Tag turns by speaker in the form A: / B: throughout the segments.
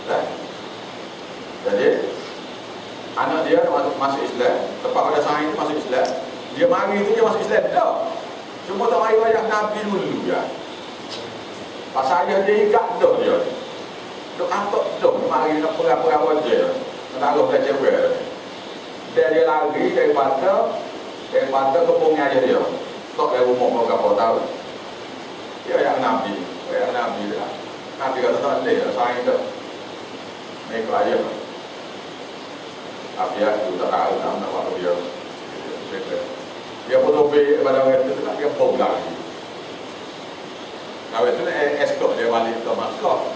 A: Kan? Jadi anak dia masuk Islam, tempat pada saat itu masuk Islam. Dia mari itu dia masuk Islam dah. Cuma tak mari wayang Nabi dulu ya. Pasal ayah dia ikat dah dia. Duk angkat dah mari nak perang-perang dia. Nak lalu ke cewek. Dia lari daripada kepungnya dia. Tak ada rumah mau kau tahu. Dia yang Nabi dah. Nabi kata tak boleh, saya itu. Mereka aja. Tapi aku tak tahu nak apa dia. Dia pun lebih pada orang itu dia pun lagi. Kalau itu escort dia balik ke Makkah.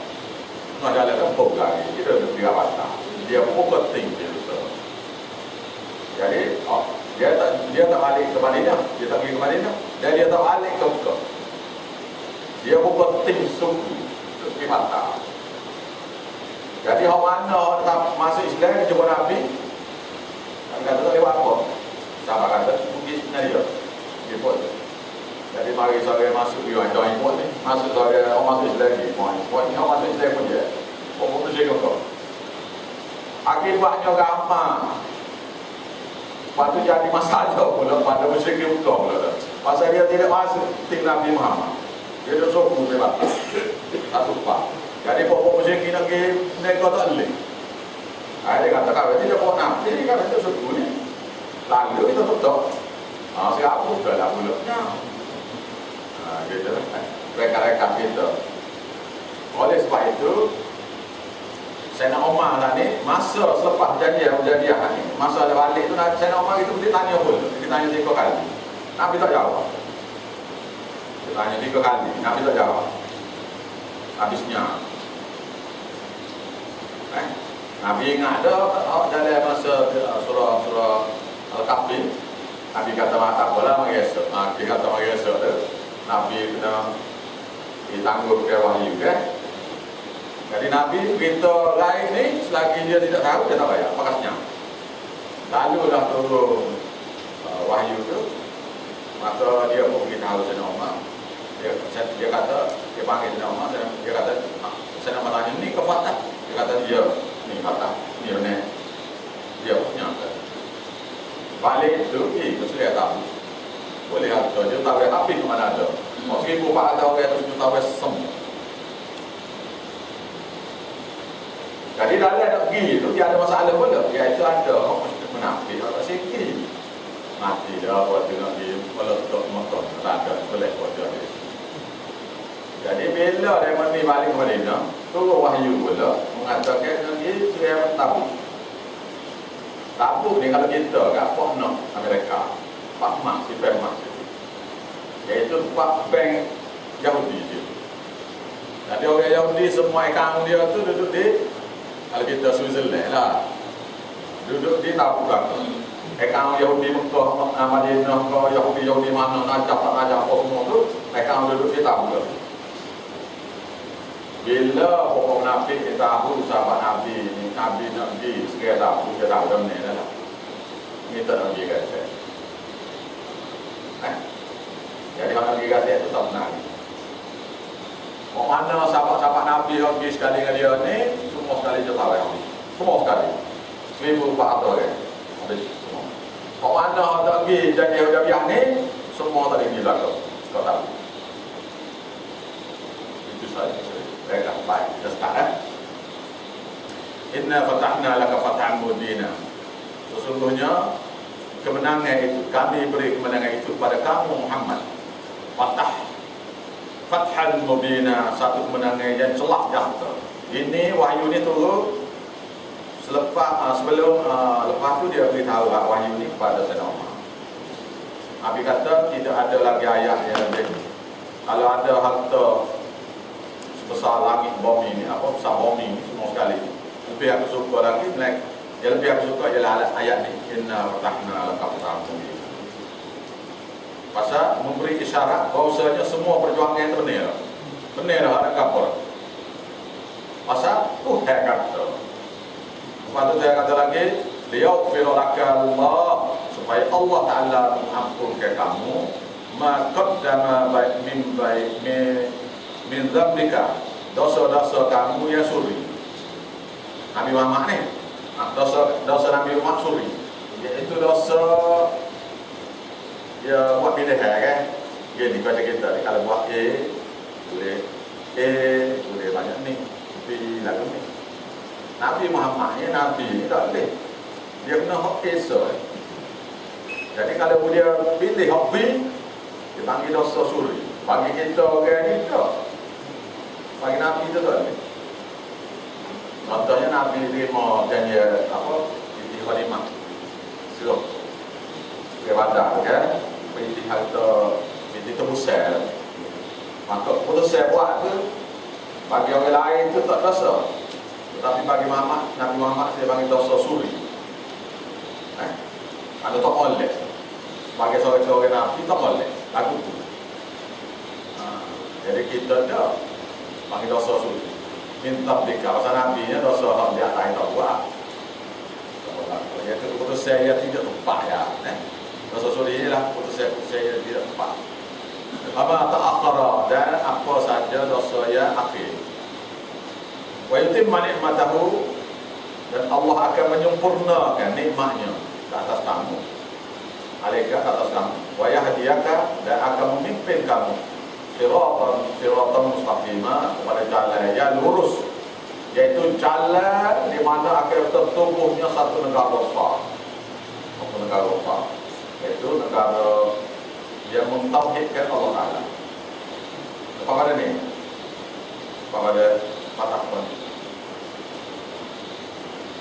A: Nak jalan kan pun lagi. Kita ada 3 batang. Dia pun penting dia tu. Jadi, dia tak balik ke Madinah. Dia tak pergi ke Madinah. Dan dia tak balik ke Mekah. Dia pun penting suku. Pergi mata. Jadi, orang mana tak masuk Islam jumpa Nabi. Nabi kata tak lewat apa. Sahabat kata, mungkin dia. Dia pun. Jadi, mari saya masuk dia. Dia ikut ni. Masuk saya, orang masuk Islam ni. Orang masuk Islam pun dia. Orang pun dia kata. Akibatnya gampang. Lepas tu jadi masalah pula pada musyrik Mekah pula. Pasal dia tidak masuk tim Nabi Muhammad. Dia dah sokong dia batas. Tak lupa. Jadi pokok musyrik nak pergi mereka tak boleh. Dia kata kalau dia pokok Nabi ni kan dia sokong ni. Lalu kita tutup. Siapa pun dah pula. Gitu lah. Rekan-rekan kita. Oleh sebab itu Sayyidina Umar lah ni, masa selepas perjanjian ni, masa dia balik tu, Sayyidina Umar itu dia tanya pun. Dia tanya 3 kali. Nabi tak jawab. Dia tanya 3 kali. Nabi tak jawab. Habisnya. Nabi ingat dah dalam masa surah Al-Kahfi. Nabi kata tak apalah mari esok. Nabi kata mari esok tu. Nabi kena ditangguh ke wahyu kan. Jadi Nabi berita lain ni selagi dia tidak tahu dia tak bayar pakasnya. Lalu dah turun wahyu tu, maka dia pun beritahu Sayyidina Umar. Dia kata, dia panggil Sayyidina Umar, dia kata, Sayyidina Umar tanya, ni ke Fatah? Dia kata, dia, ni Fatah, ni Yunus. Dia punya. Balik tu, saya tahu. Boleh ada, dia tak boleh api ke mana ada. Meskipun Pak ada orang tu, dia tak boleh semua. Jadi dalam nak pergi tu dia ada masalah pula. Iaitu ada orang menafik atau sikit. Mati dah buat dia nak pergi meletup Mekah. Tak ada boleh buat dia. Jadi bila dia mandi balik ke Madinah, turun wahyu pula mengatakan nanti saya tahu. Tabuk ni kalau kita kat Fort Knox Amerika, Pak Mak si Permas itu. Iaitu Pak Bank Yahudi dia. Jadi orang Yahudi semua akaun dia tu duduk di kalau kita Switzerland lah, duduk di tabungan. Akaun Yahudi Mekah, Madinah, Yahudi mana, Najaf, tak Najaf, semua tu, akaun duduk di tabungan. Bila orang munafik kita tahu sahabat Nabi nak pergi, segera tahu, dia tahu dah ni dah. Kita nak pergi kata. Jadi orang pergi kata itu tak benar. Mana sahabat-sahabat Nabi yang pergi sekali dengan dia ni, semua sekali je tahu yang ni. Semua sekali. 1,400 orang. Habis semua. Mana ada pergi janji Hudaybiyah ni, semua tadi pergi belakang. Kau tahu. Itu saja. Baiklah, baik. Kita start Inna fatahna laka fathan mubina. Sesungguhnya kemenangan itu, kami beri kemenangan itu kepada kamu Muhammad. Fathan mubina, satu kemenangan yang celah nyata. Ini wahyu ni turun lepas tu dia beritahu wahyu ni kepada Sayyidina Umar. Nabi kata tidak ada lagi ayat yang lebih. Kalau ada harta sebesar langit bumi ni, apa besar bumi ni semua sekali, lebih aku suka lagi yang lebih aku suka ialah ayat ni, inna fatahna laka fathan mubina. Pasal memberi isyarat bahawasanya semua perjuangan itu benar. Benar ada kapal. Pasal Tuhan kata. Lepas tu dia kata lagi, liyaghfira laka Allah, supaya Allah Ta'ala mengampunkan kamu ma qaddama min dzambika, dosa-dosa kamu yang suri. Nabi Muhammad ni. Dosa Nabi Muhammad suri. Iaitu dosa dia buat pilihan kan. Gini kata kita ni, kalau buat A boleh banyak ni. B lagu ni. Nabi Muhammad ni Nabi ni tak boleh. Dia kena hak A so. Jadi kalau dia pilih hak B, dia panggil dosa suri. Bagi kita orang ni tak. Bagi Nabi tu tak boleh. Contohnya Nabi terima janji Siti Khalimah suruh kepada kan Siti harta Siti Tebusel. Maka putus buat tu bagi orang lain tu tak dosa, tetapi bagi Nabi Muhammad dia panggil dosa suri. Ada tak boleh bagi seorang Nabi tak boleh lagu tu. Jadi kita dah panggil dosa suri. Minta berikan pasal Nabi nya dosa hak dia lain tak buat. Iaitu putus saya tidak tepat ya. Dosa suri ialah putus saya tidak tepat. Apa ta'akhara dan apa saja dosa yang akhir. Wa yutimma ni'matahu, dan Allah akan menyempurnakan nikmatnya ke atas kamu. Alaika ke atas kamu. Wa yahdiyaka, dan akan memimpin kamu siratan mustaqimah, kepada jalan yang lurus, yaitu jalan di mana akan tertumbuhnya satu negara besar. Satu negara besar, yaitu negara yang mentauhidkan Allah Ta'ala. Apa pada ni? Apa pada patah pun.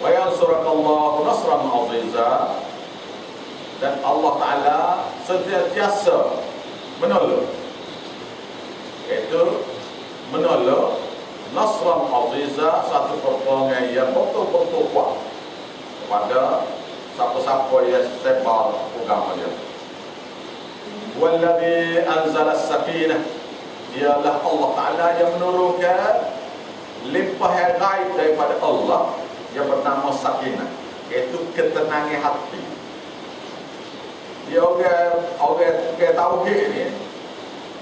A: Wa yansurakallahu nasran aziza, dan Allah Ta'ala sentiasa menolong, iaitu menolong nasran aziza, satu pertolongan yang betul-betul kuat kepada siapa-siapa yang sebar agama dia. Walladhi anzala as-sakinah, ialah Allah Ta'ala yang menurunkan limpahan gaib daripada Allah yang bernama sakinah, iaitu ketenangan hati. Dia orang tauhid ni,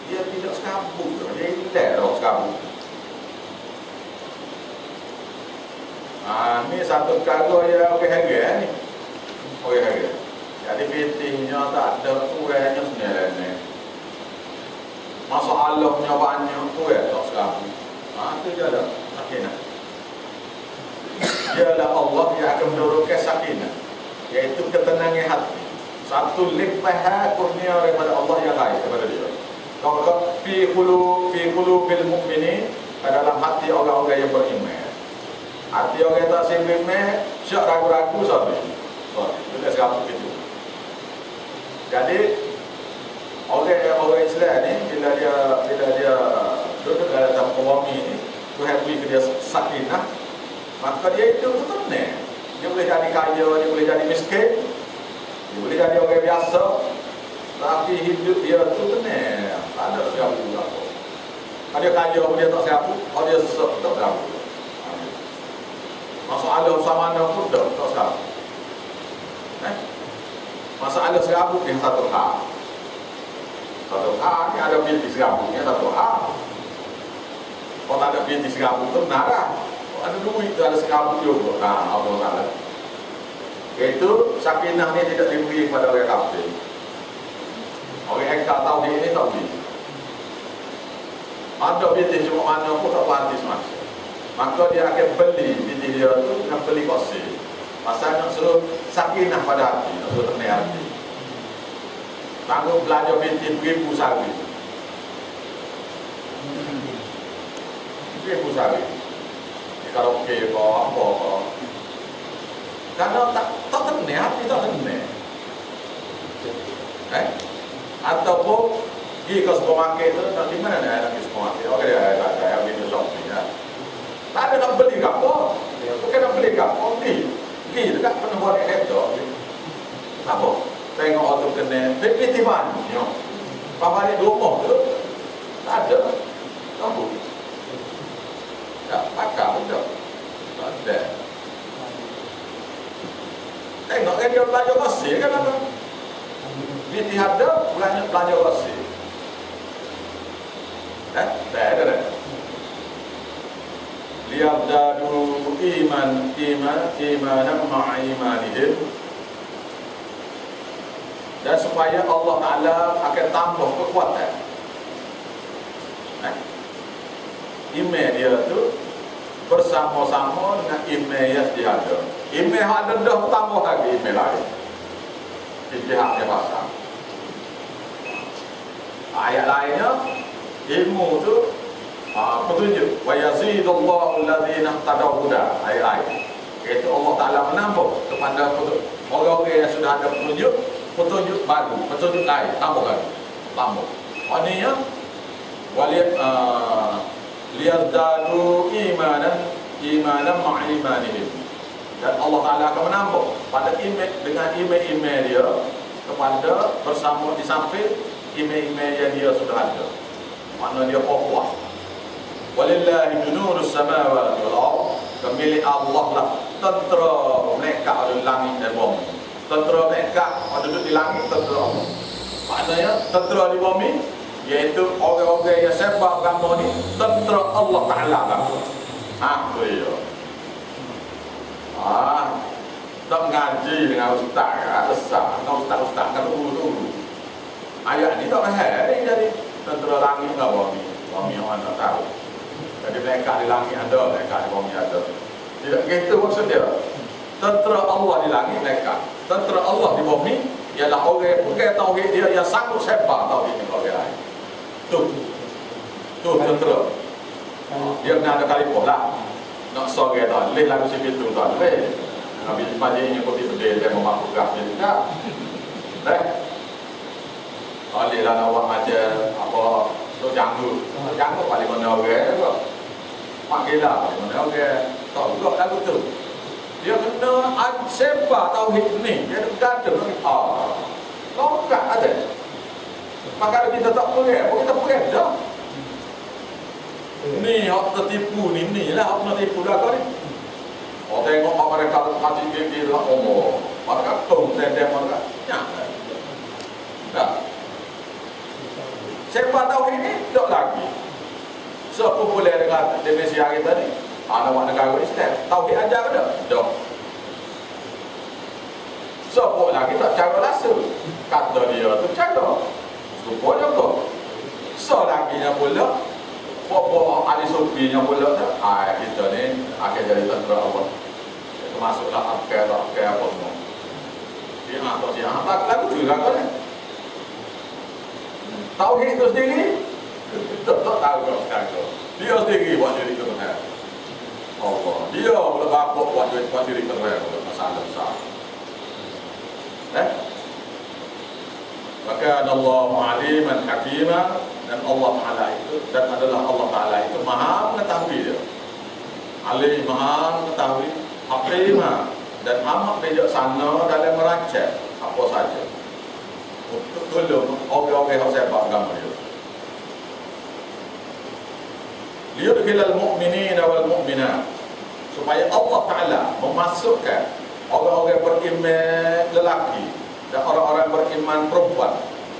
A: dia tidak sekabut, dia hilang orang sekabut. Ni satu perkara yang orang harga ni. Orang harga. Jadi fitihnya tak ada, kurangnya sebenarnya ni. Masalahnya banyak, kurang tak sekabut. Itu je ada sakinah. Dialah Allah yang akan menurunkan sakinah, iaitu ketenangan hati. Satu limpahan kurnia daripada Allah yang lain kepada dia. Kalau fi qulubil mu'minin, dalam hati orang-orang yang beriman. Hati orang yang tak beriman, syak ragu-ragu sampai. Itu sebab begitu. Jadi orang Islam ni bila dia duduk dalam kawami ni, Tuhan beri ke dia sakinah, maka dia itu tenang. Dia boleh jadi kaya, dia boleh jadi miskin, dia boleh jadi orang biasa, tapi hidup dia tu tenang. Tak ada siapa apa. Kalau dia kaya pun dia tak siapa, kalau dia sesak pun tak siapa. Masalah sama mana pun tak siapa. Masalah serabut yang satu hal. Satu hal ni ada binti serabutnya satu hal. Kalau tak ada binti serabut tu benar. Ada duit tu ada serabut juga. Apa salah. Itu sakinah ni tidak diberi kepada orang kafir. Orang yang tak tahu ini tak beri. Ada binti cuma mana pun tak pantis masa. Maka dia akan beli binti dia tu dengan beli kosir. Pasal nak suruh sakinah pada hati, nak suruh tenang hati. Tanggung belajar binti beribu sehari. Beribu sehari. Kalau okey apa. Karena tak tenang hati, tak tenang. Ataupun pergi ke supermarket tu, nak di mana nak pergi supermarket? Okey, ada video shopping. Tak ada nak beli ke apa? Bukan nak beli ke apa? Pergi dekat pernah buat kereta. Apa? Tengok auto kena PT ban. Pak balik rumah tu tak ada. Kamu tak pakai pun tak ada. Tengok kan dia belajar kasih kan apa? PT ada belajar kasih. Tak ada. Liyabdadu imanan ma'a imanihim, dan supaya Allah Ta'ala akan tambah kekuatan. Iman dia tu bersama-sama dengan iman yang dia ada. Iman yang ada dah tambah lagi iman lain. Di pihak dia pasang. Ayat lainnya, ilmu tu petunjuk. Wa yazidullahu alladhina ihtadaw huda. Ayat lain. Iaitu Allah Ta'ala menambah kepada orang-orang yang sudah ada petunjuk baru, petunjuk lain, tambah lagi. Tambah. Artinya, liyazdadu imanan ma'a imanihim. Dan Allah Ta'ala akan menambah pada iman dengan iman dia kepada bersama di samping iman yang dia sudah ada. Maknanya dia kuat. Walillahi junurus samawati wal ardh. Kemilik Allah lah tentera mereka ada di langit dan bumi. Tentera mereka ada di langit, tentera Allah. Maknanya tentera di bumi iaitu orang-orang yang sebab agama ni tentera Allah Ta'ala agama. Tu dia. Tak ngaji dengan ustaz, besar, ustaz kan ulu. Ayat ni tak mahal ni jadi tentera langit ke bumi. Bumi orang tak tahu. Jadi mereka di langit ada, mereka di bumi ada. Tidak begitu maksud dia. Tentera Allah di langit mereka, tentera Allah di bumi ialah orang yang pegang tauhid dia yang sanggup sebar tauhid ni orang lain. Tu tentera. Dia kena ada kali pola. Nak sore dah, leh lagu sikit tu dah. Leh. Nabi pagi ni kopi berdeh dia memakukkan dia juga. Leh. Oleh lah nak buat macam apa tu janggut paling mana orang tu. Mak gila paling mana orang. Tak juga lagu tu. Dia kena sebar tauhid ni. Dia ada lagi. Longkak ada. Maka kita tak pegang, kita pegang dah. Ni hak tertipu ni lah hak tertipu dah kau ni. Oh tengok mereka mati gigi lah omong. Mereka tung tendem mereka. Dah. Siapa tahu ini tak lagi. Sepopuler dengan Indonesia kita ni. Anak negara Islam tahu dia ajar ke tak? Dah. Siapa lagi tak cara rasa. Kata dia tu cara. Rupanya kau. Lagi yang pula pokok ahli sufi yang pula tu kita ni akan jadi tentera Allah. Termasuklah akal apa semua. Dia atau dia lagu tu lah kan. Tauhid itu sendiri tak tahu kau. Dia sendiri buat diri Tuhan. Allah. Dia boleh bapak buat diri Tuhan. Masalah besar. Maka Allah aliman hakimah, dan Allah Ta'ala itu, dan adalah Allah Ta'ala itu maha mengetahui dia. Alim maha mengetahui, hakimah, dan amat bijaksana dalam merancang apa saja untuk tolong orang-orang yang sebab agama dia. Liyudkhilal mu'minina wal mu'minat, supaya Allah Ta'ala memasukkan orang-orang beriman lelaki dan orang-orang beriman perempuan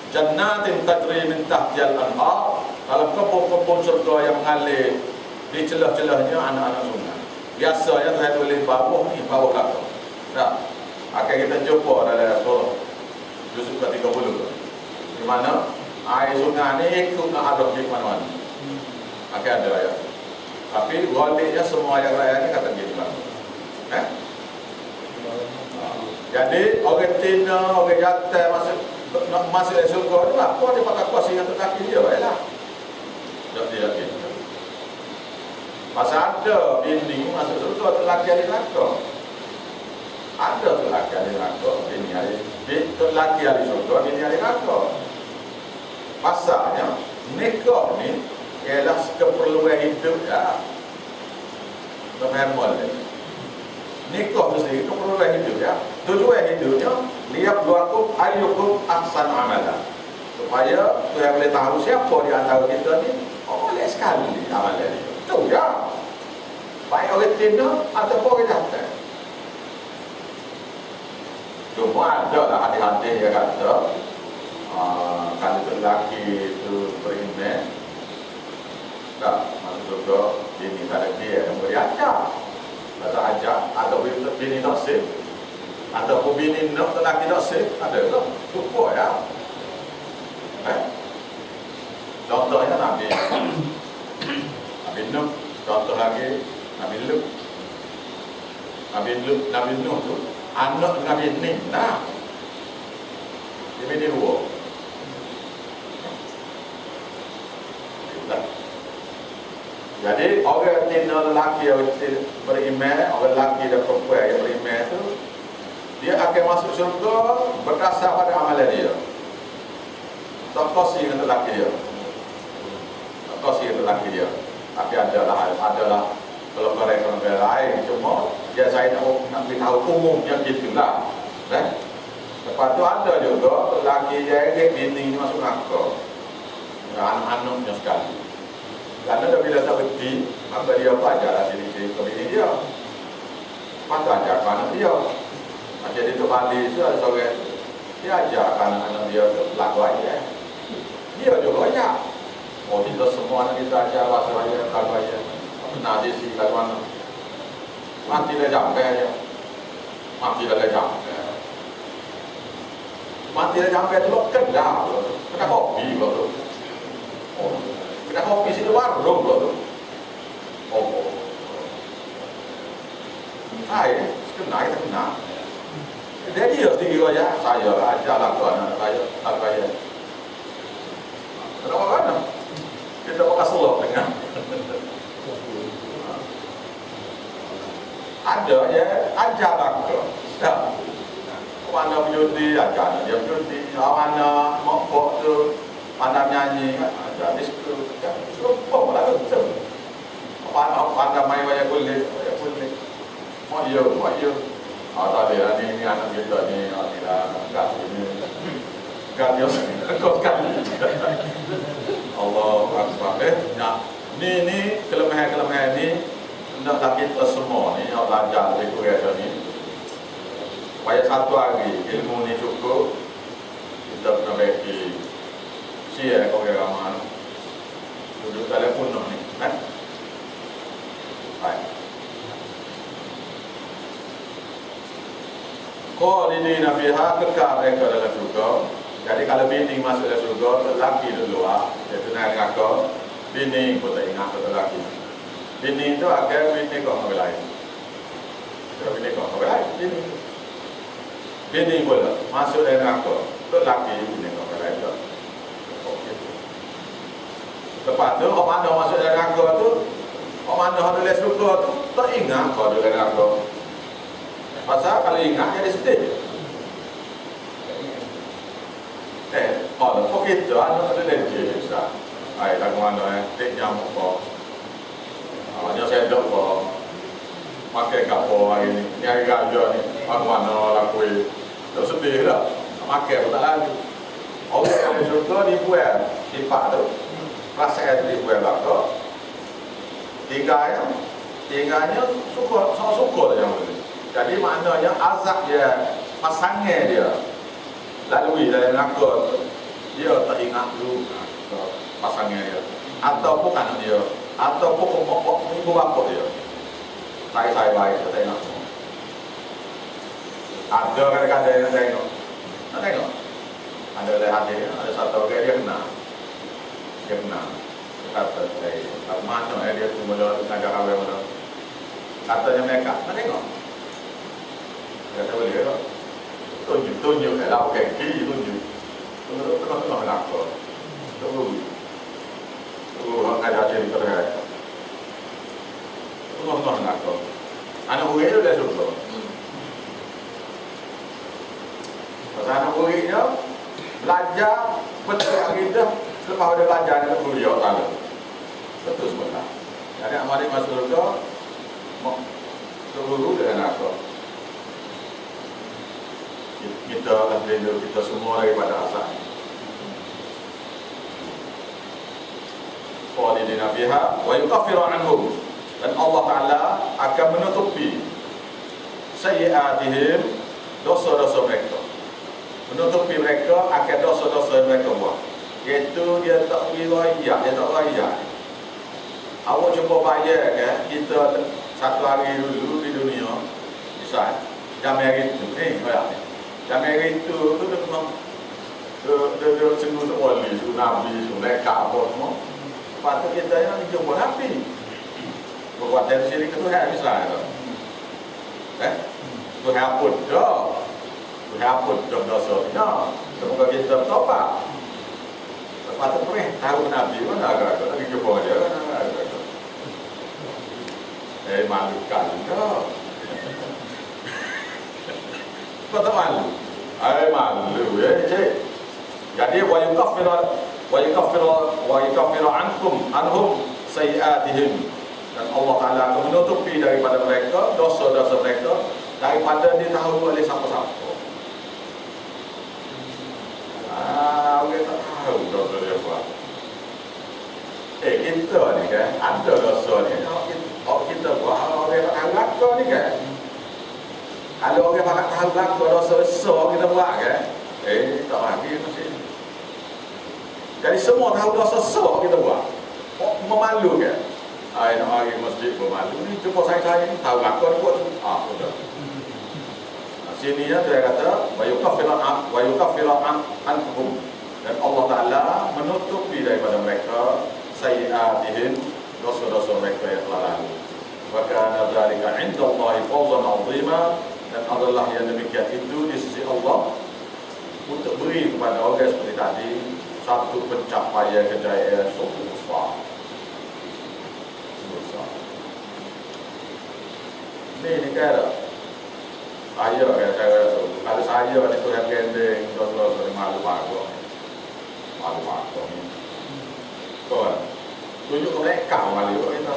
A: jannatin tajri min tahtihal anhar, dalam kebun-kebun surga yang mengalir di celah-celahnya anak-anak sungai. Biasanya saya tulis bawah ni, bawah belakang. Nah, akan kita jumpa dalam surah Yusuf ke-30 di mana air sungai ni ikut nak ada di mana-mana. Akan ada ayat. Tapi waliknya semua ayat-ayat ni kata gitu kan. Jadi orang tina, orang jatuh masuk ke surga tu apa dia pakai kuasa yang terkaki dia baiklah. Tak dia yakin. Pasal ada bini masuk surga terlaki ahli neraka. Ada terlaki ahli neraka, bini ahli terlaki ahli surga, bini ahli neraka. Pasalnya nikah ni ialah keperluan hidup ya. Memang nikah tu sendiri keperluan hidup ya. Tujuan hidupnya liyabluwakum ayyukum ahsanu amala. Supaya Tuhan boleh tahu siapa di antara kita ni boleh sekali amalan dia. Tu ya. Baik orang tina ataupun orang jantan. Cuma ada lah hati-hati yang kata kalau lelaki itu beriman tak, maksud juga bini tak ada dia yang beri ajar. Kata bini tak sip ataupun bini nak lelaki tak sip, ada ke? Cukup ya. Contohnya Nabi Nuh, contoh lagi Nabi Lut. Nabi Nuh tu anak Nabi Ning. Nah, ini dua. Jadi orang tina lelaki yang beriman, orang lelaki dan perempuan yang beriman itu, dia akan masuk syurga berdasar pada amalan dia. Tak kosi dengan lelaki dia. Tak kosi dengan lelaki dia. Tapi adalah kalau orang lain, cuma dia saya nak beritahu umumnya gitulah. Lepas tu ada juga lelaki yang bini masuk neraka. Anak-anaknya sekali. Kerana dia bila tak berhenti, maka dia belajar diri ke bini dia. Lepas tu ajar ke anak dia. Macam dia tu balik tu ada seorang, dia ajar ke anak-anak dia tu lagu aja. Dia juga banyak. Oh, kita semua anak kita ajar bahasa aja, lagu aja. Benar dia si lagu mana. Mati dah sampai aja. Mati dah sampai. Mati dah sampai tu kena. Kena kopi tu. Oh. Kena kopi situ warung tu. Oh. Saya kena. Jadi dia tinggi aja. Saya ajar lagu anak saya, lagu aja. Kenapa kan? Kita pakai selop dengan. Ada ya, ajar lagu. Mana berjudi, ajar dia berjudi. Mana mokok tu, pandai nyanyi, ajar disco. Oh, lagu tu. Pandai main wayang kulit. Mau ya. Tadi ni anak kita ni, gas ini. Gas dia kau kan. Allah Akbar. Ni kelemahan ni hendaklah kita semua ni yang belajar dari Quran ni. Supaya satu hari ilmu ni cukup, kita perbaiki share Quran ramai. Duduk telefon ni, kan? Baik. Khalidina fiha, kekal mereka dalam syurga. Jadi kalau bini masuk dalam syurga, lelaki di luar, iaitu naik neraka, bini pun tak ingat ke lelaki. Bini itu akan bini kau orang lain. Bini kau orang lain. Bini pula masuk dalam neraka, lelaki bini kau orang lain. Lepas tu, orang mana masuk dalam neraka tu, orang mana ada dalam syurga tu, tak ingat kau ada dalam neraka. Pasal kalau ingat jadi sedih. Kalau kita ada lagi besar. Ai lagu mana tak nyamuk kau. Awaknya saya dok kau. Makan gapo hari ni. Ni hari raja ni. Lagu mana lagu ni. Tak sedih dah. Makan pun tak lagi. Allah syurga dibuat sifat tu. Perasaan dibuat belaka. Tiganya suka yang ni. Jadi maknanya azab dia, pasangan dia lalui dalam neraka tu, dia tak ingat dulu pasangan dia, ataupun anak dia, ataupun ibu bapa dia. Saya baik, saya tengok. Ada kadang-kadang yang tengok. Tak tengok. Ada hati dia, ada satu orang dia kena. Kata saya, mana dia tu mula negara awal mana? Katanya mereka, tak tengok. Kata boleh tak? Tunjuk lah, kaki tunjuk. Tengok neraka. Tunggu ada cerita dia. Tengok neraka. Anak murid tu dah syurga. Pasal anak muridnya belajar betul akidah, selepas dia belajar dia guru dia tahu. Betul sebentar. Jadi amal masuk syurga, guru dia neraka. Kita akan melindungi kita semua daripada azab. Khalidina fiha wa yukaffiru anhum, dan Allah Ta'ala akan menutupi sayyi'atihim, dosa-dosa mereka. Menutupi mereka akan dosa-dosa mereka buat. Iaitu dia tak riwayat, dia tak raya. Awak cuba bayar kan, kita satu hari dulu di dunia, misal Jamai itu, kayak ni. Jamai itu memang dia sungguh tu wali, sungguh nabi, sungguh mereka apa semua. Patut kita yang jumpa nabi. Buat dari sini ke Tuhan misalnya. Tuhan ampun dah. Tuhan ampun dosa-dosanya. Semoga kita bertobat. Patut tahu nabi mana agak lagi jumpa dia kan agak. Malu kali dah. Kau tak malu? Malu ya cik. Jadi wa yukaffiru anhum sayiatihim, dan Allah Taala akan menutupi daripada mereka dosa-dosa mereka daripada ditahu oleh siapa-siapa. Kita tak tahu dosa dia apa. Kita ni kan ada dosa ni. Kita buat orang tak tahu lakon ni kan. Kalau orang tak tahu lakon dosa besar kita buat kan. Tak lagi masih. Jadi semua tahu dosa besar kita buat. Memalu kan. Nak pergi masjid memalu ni jumpa saya ni tahu lakon buat tu. Betul. Sini ya dia kata wa yukaffiru anhum, dan Allah Taala menutupi daripada mereka sayiatihim, dosa-dosa mereka yang telah lalu. Wa kana dzalika 'inda Allahi fawzan 'azima, dan adalah yang demikian itu di sisi Allah untuk beri kepada orang seperti tadi satu pencapaian kejayaan sungguh besar. Ini negara saya kalau saya ni tu yang kendeng dosa-dosa malu bagus kan tunjuk mereka malu kita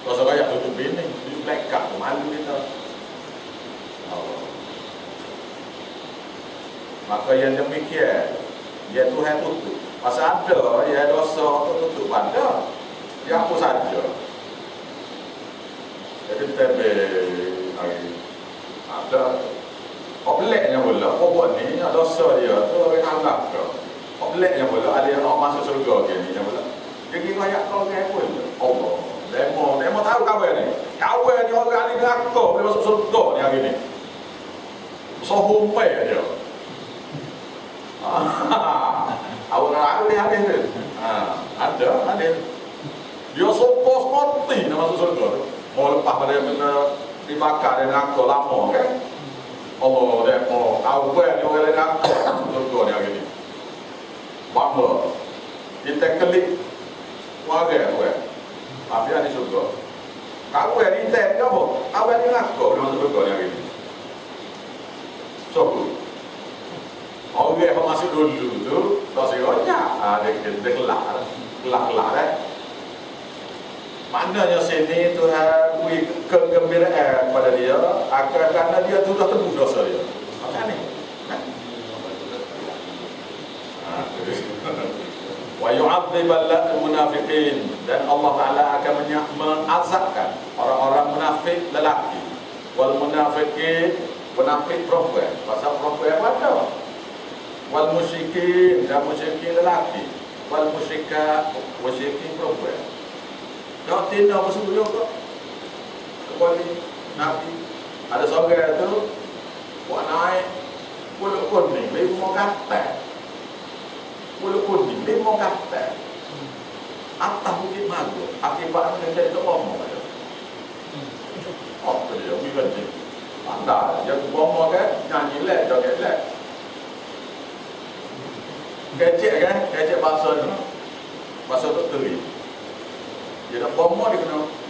A: dosa kayak tunjuk bini tunjuk mereka malu kita. Maka yang demikian dia Tuhan tutup pasal ada ya dosa tutup pada dia hapus saja. Jadi ada peliknya pula buat ni dosa dia tu orang anggap ke peliknya pula ada yang nak masuk surga gini yang pula dia kira ayat kau ke pun Allah demo tahu kawan ni orang ni neraka boleh masuk surga ni hari ni sohumai dia awak ni habis tu ada dia sopos mati nak masuk surga tu. Mau lepas pada benda dibakar dan neraka lama kan. Allah dia tahu ni orang neraka surga ni hari ni. Bangga. Kita klik warga tu kan. Tapi ada surga. Kau ni tak apa? Awak ni neraka masuk surga ni hari ni. So, orang yang masuk dulu tu tak seronya. Dia kelak dah. Maknanya sini Tuhan beri kegembiraan kepada dia kerana dia sudah tebus dosa dia. Macam ni. Wa yu'adzibal munafiqin, dan Allah Taala akan mengazabkan orang-orang munafik lelaki. Wal munafiqin, munafik perempuan. Pasal perempuan ada. Wal musyrikin, dan musyrikin lelaki. Wal musyrika, musyrikin perempuan. Kau tina masuk beliau kau kembali Nabi ada seorang tu buat naik pulut kuning 5 kata pulut kuning 5 kata atas bukit Mago akibatnya dia jadi bomo apa dia bukan je pandai dia bomo kan nyanyi lek joget lek kecek kan kecek bahasa tu teri. Dia nak bomo dia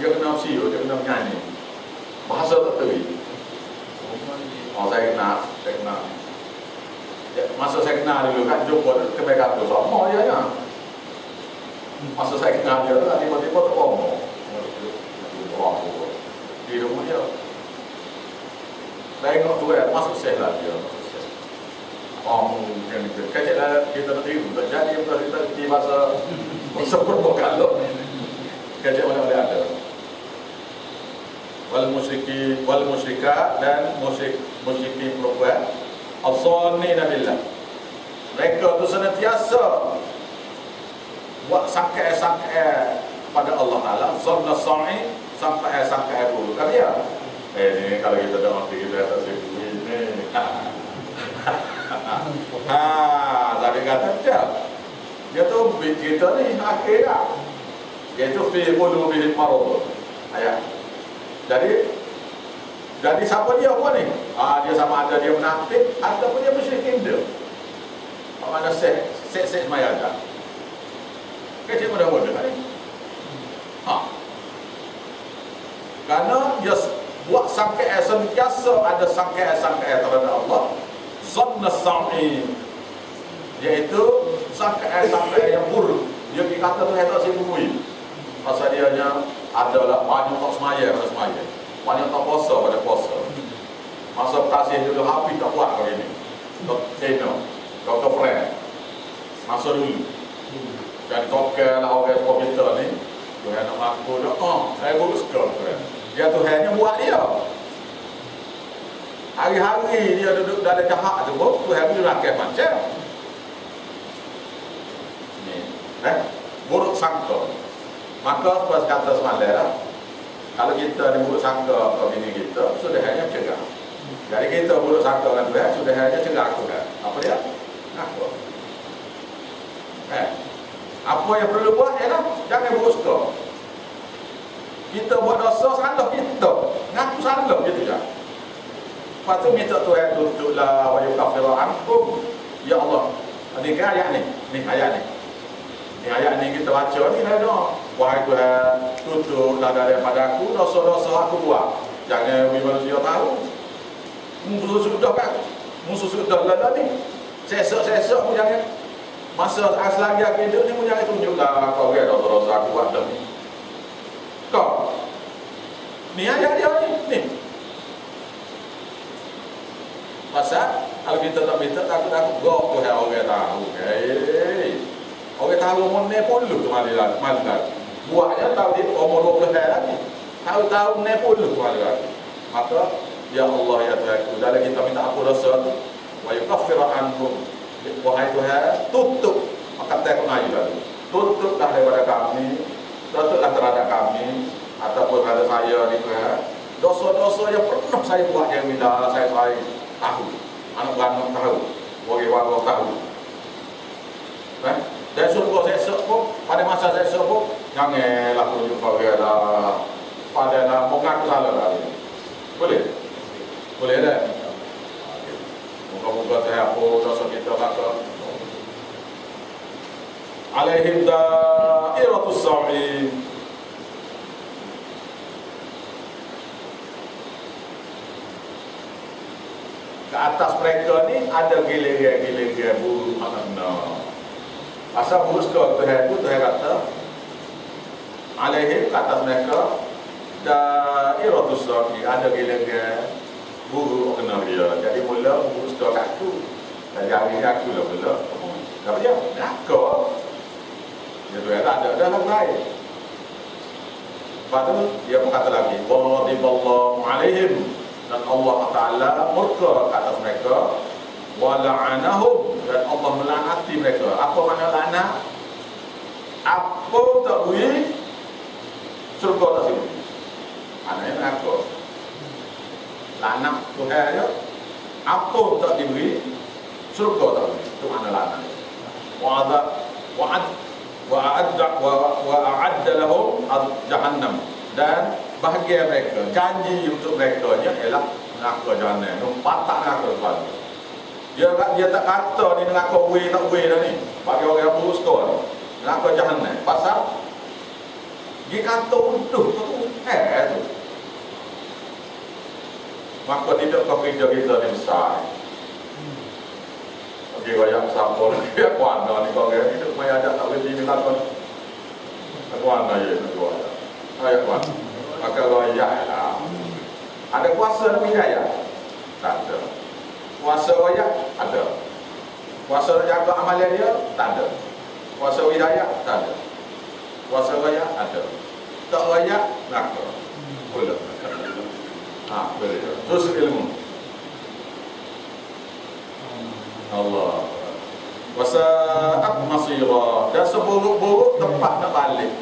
A: kena siu, dia kena menyanyi. Bahasa tak teri. Saya kenal. Masa saya kenal dulu kan jumpa kebaikan tu sama ya. Masa saya kenal dia tu tiba-tiba tak bomo. Di rumah dia. Tengok tu kan masuk sel lah dia. Yang itu. Kecil kita nak tiru. Tak jadi kita di bahasa sebut kalau. Kajak mana ada wal musyrika dan musyrikin perempuan as-sannina billah, mereka tu senantiasa buat sangka-sangka pada Allah Taala, zanna sa'i sampai sangka dulu kan ya Ini kalau kita dah mati kita atas ini. Tapi kata dia tu kita ni akhirat. Dia tu fi qulubihim marad. Ayat. Jadi siapa dia apa ni? Dia sama ada dia munafik ataupun dia musyrikin dia. Apa mana set semaya dah. Kecil mudah-mudah kan ni. Karena dia buat sangkaan sentiasa ada sangkaan terhadap Allah. Zanna sam'i, iaitu sangkaan yang buruk. Dia kata tu tak sibukui. Pasal dia adalah banyak tak semaya pada semaya, banyak tak puasa pada puasa. Masa kasih dulu habis tak buat kau ini. Tak seno, kau tak friend. Masa dulu. Dan tokel lah orang semua kita ni. Tuhan nak mengaku dah, saya buruk sekali Tuhan. Dia Tuhannya buat dia. Hari-hari dia duduk dalam jahat tu, Tuhan boleh rakyat macam ni. Buruk sangka. Maka pas kata semalam lah, kalau kita ni buruk sangka ke bini kita, sudah hanya cegah. Jadi kita buruk sangka dengan Tuhan, sudah hanya cegah Tuhan. Apa dia? Ngaku. Apa yang perlu buat ialah jangan buruk sangka. Kita buat dosa, salah kita. Ngaku salah gitu je. Lepas tu minta Tuhan tutuplah wa yukaffiru ankum. Ya Allah. Ini kan ayat ni. Ni ayat ni. Ni ayat ni kita baca ni ada. Wahai Tuhan, tutuplah daripada aku dosa-dosa aku buat. Jangan manusia tahu. Musuh sudah lah ni. Sesok pun jangan. Masa selagi aku hidup ni pun jangan tunjuklah kau ada dosa-dosa aku buat dah ni. Kau ni ayat dia ni. Pasal kalau kita tak minta takut gok tu orang tahu. Orang tahu mana pun lu tu malah. Buatnya tahu dia umur 20 tahun lagi. Tahu ne pun lu malah. Maka ya Allah ya Tuhan, dalam kita minta ampun dosa tu, wa yukaffiru anhum. Wahai Tuhan, tutup maka tak kena lagi. Tutuplah daripada kami, tutuplah terhadap kami ataupun terhadap saya ni Tuhan. Dosa-dosa yang pernah saya buat yang bila saya tahu, anak-anak tahu, warga-warga tahu. Dan surga saya pun, pada masa saya pun, janganlah tunjuk dia dah. Padahal mengaku salah lagi. Boleh? Boleh tak? Moga-moga saya apa dosa kita maka alaihim da'iratus sa'in. Ke atas mereka ni ada gila-gila buruk makna. Asal buruk sekali Tuhan itu Tuhan kata alaihim, ke atas mereka da'iratus sa'in, ada gila-gila buruk makna dia. Jadi mula buruk sekali kat aku. Dan hari ni aku lah mula. Apa dia? Nakal. Dia Tuhan tak ada dalam lain. Lepas tu dia berkata lagi, ghadiballahu alaihim, dan Allah Ta'ala murka ke atas mereka, wa la'anahum, dan Allah melaknati mereka. Apa makna laknat? Apa tak boleh, surga tak boleh. Maknanya neraka. Laknat Tuhan aja. Apa tak diberi, surga tak boleh. Itu makna laknat. Wa'adda lahum jahannam, dan bahagia mereka, janji untuk mereka nya ialah neraka jahannam. Patak neraka Tuhan. Dia tak kata ni neraka tak dah ni. Bagi orang yang buruk sekali, neraka jahannam. Pasal dia kata unduh tu tu. Maka tidak kau kerja kita ni besar. Okey, banyak sampul dia kuat dah ni kau ni hidup mai ada tak boleh ni lakon. Kuat dah ye kuat. Ayat kuat. Maka royak lah. Ada kuasa dan hidayah? Tak ada. Kuasa royak? Ada. Kuasa jaga amalan dia? Tak ada. Kuasa hidayah? Tak ada. Kuasa royak? Ada. Tak royak? Neraka. Boleh. Boleh. Terus ilmu. Allah. Wasa'at masira, dan seburuk-buruk tempat nak balik.